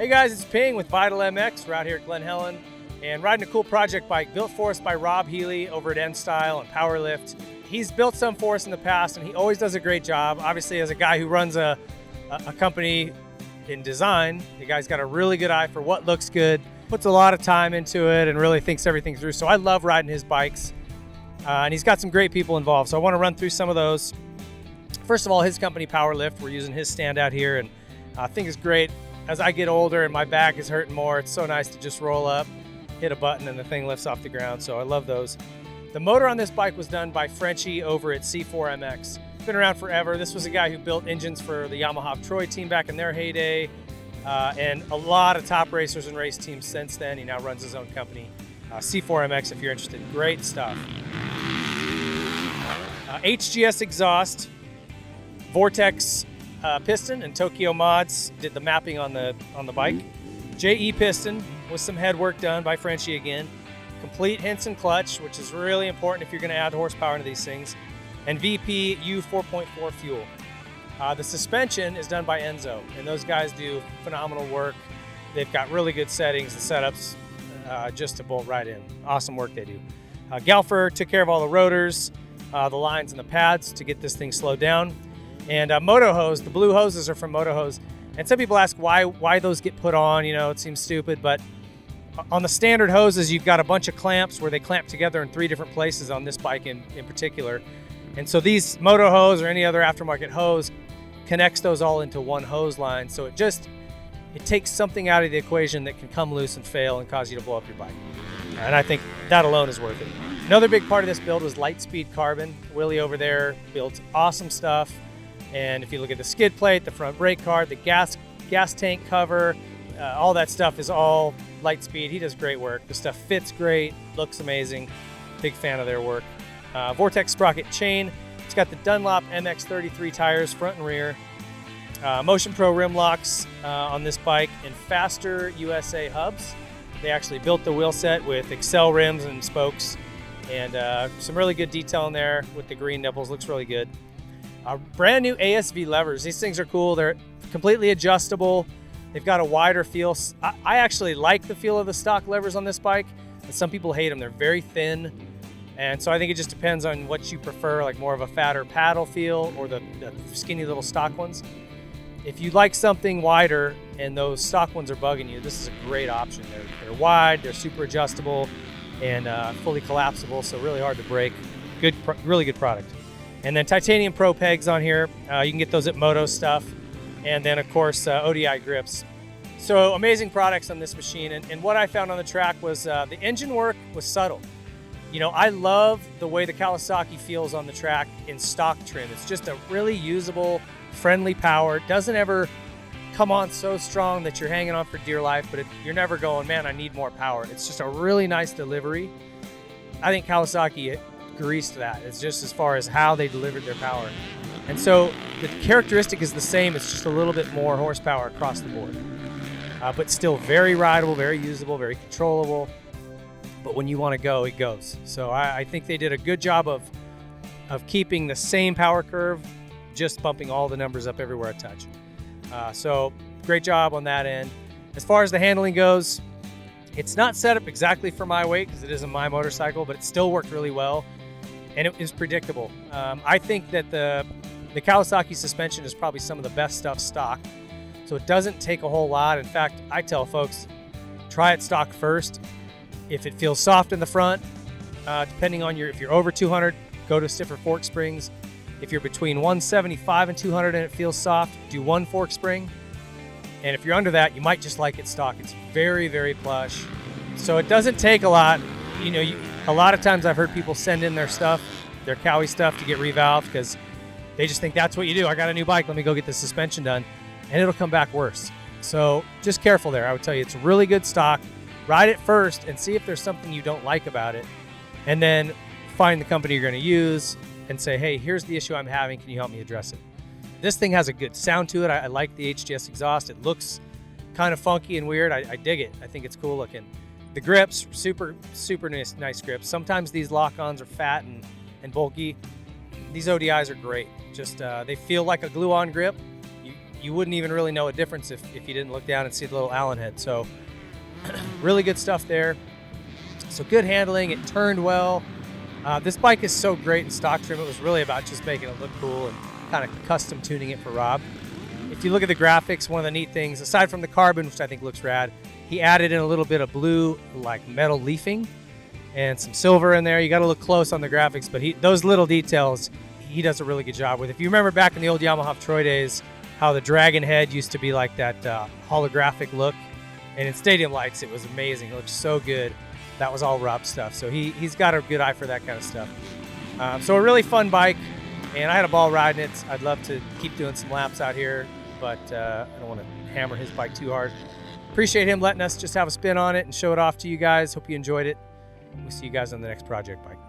Hey guys, it's Ping with Vital MX. We're out here at Glen Helen and riding a cool project bike built for us by Rob Healey over at N Style and Powerlift. He's built some for us in the past and he always does a great job. Obviously, as a guy who runs a company in design, the guy's got a really good eye for what looks good, puts a lot of time into it and really thinks everything through. So I love riding his bikes and he's got some great people involved. So I want to run through some of those. First of all, his company Powerlift, we're using his stand out here and I think it's great. As I get older and my back is hurting more, it's so nice to just roll up, hit a button, and the thing lifts off the ground. So I love those. The motor on this bike was done by Frenchie over at C4MX. Been around forever. This was a guy who built engines for the Yamaha Troy team back in their heyday, and a lot of top racers and race teams since then. He now runs his own company, C4MX, if you're interested. Great stuff. HGS exhaust, Vortex piston, and Tokyo Mods did the mapping on the bike. JE piston with some head work done by Frenchie again. Complete Henson clutch, which is really important if you're going to add horsepower into these things. And VP U 4.4 fuel. The suspension is done by Enzo, and those guys do phenomenal work. They've got really good settings and setups just to bolt right in. Awesome work they do. Galfer took care of all the rotors, the lines and the pads to get this thing slowed down. And Moto Hose, the blue hoses are from Moto Hose. And some people ask why those get put on, you know, it seems stupid, but on the standard hoses, you've got a bunch of clamps where they clamp together in 3 different places on this bike in particular. And so these Moto Hose or any other aftermarket hose connects those all into one hose line. So it takes something out of the equation that can come loose and fail and cause you to blow up your bike. And I think that alone is worth it. Another big part of this build was Lightspeed Carbon. Willie over there builds awesome stuff. And if you look at the skid plate, the front brake card, the gas tank cover, all that stuff is all Lightspeed. He does great work. The stuff fits great, looks amazing. Big fan of their work. Vortex sprocket chain. It's got the Dunlop MX33 tires, front and rear. Motion Pro rim locks on this bike and Faster USA hubs. They actually built the wheel set with Excel rims and spokes. And some really good detail in there with the green nipples. Looks really good. Brand new Asv Levers. These things are cool. They're completely adjustable. They've got a wider feel. I actually like the feel of the stock levers on this bike, but some people hate them. They're very thin. And so I think it just depends on what you prefer, like more of a fatter paddle feel or the skinny little stock ones. If you like something wider and those stock ones are bugging you, this is a great option. They're wide, they're super adjustable, and fully collapsible, so really hard to break. Really good product. And then titanium pro pegs on here. You can get those at Moto Stuff. And then of course, ODI grips. So amazing products on this machine. And what I found on the track was the engine work was subtle. You know, I love the way the Kawasaki feels on the track in stock trim. It's just a really usable, friendly power. It doesn't ever come on so strong that you're hanging on for dear life, but you're never going, man, I need more power. It's just a really nice delivery. I think Kawasaki greased that. It's just as far as how they delivered their power. And so the characteristic is the same. It's just a little bit more horsepower across the board. But still very rideable, very usable, very controllable. But when you want to go, it goes. So I think they did a good job of keeping the same power curve, just bumping all the numbers up everywhere I touch. So great job on that end. As far as the handling goes, it's not set up exactly for my weight because it isn't my motorcycle, but it still worked really well. And it is predictable. I think that the Kawasaki suspension is probably some of the best stuff stock. So it doesn't take a whole lot. In fact, I tell folks, try it stock first. If it feels soft in the front, depending on if you're over 200, go to stiffer fork springs. If you're between 175 and 200 and it feels soft, do 1 fork spring. And if you're under that, you might just like it stock. It's very, very plush. So it doesn't take a lot. You know, a lot of times I've heard people send in their stuff, their Cowie stuff to get revalved because they just think that's what you do. I got a new bike, let me go get the suspension done, and it'll come back worse. So just careful there. I would tell you it's really good stock. Ride it first and see if there's something you don't like about it, and then find the company you're going to use and say, hey, here's the issue I'm having. Can you help me address it? This thing has a good sound to it. I like the HGS exhaust. It looks kind of funky and weird. I dig it. I think it's cool looking. The grips, super nice grips. Sometimes these lock-ons are fat and bulky. These ODIs are great. Just they feel like a glue-on grip. you wouldn't even really know a difference if you didn't look down and see the little Allen head. So really good stuff there. So good handling, it turned well. This bike is so great in stock trim. It was really about just making it look cool and kind of custom tuning it for Rob. If you look at the graphics, one of the neat things, aside from the carbon, which I think looks rad, he added in a little bit of blue, like metal leafing, and some silver in there. You got to look close on the graphics, but those little details, he does a really good job with. If you remember back in the old Yamaha Troy days, how the Dragon head used to be like that holographic look, and in Stadium Lights, it was amazing. It looked so good. That was all Rob stuff. So he's got a good eye for that kind of stuff. So a really fun bike, and I had a ball riding it. I'd love to keep doing some laps out here, but I don't want to hammer his bike too hard. Appreciate him letting us just have a spin on it and show it off to you guys. Hope you enjoyed it. We'll see you guys on the next project bike.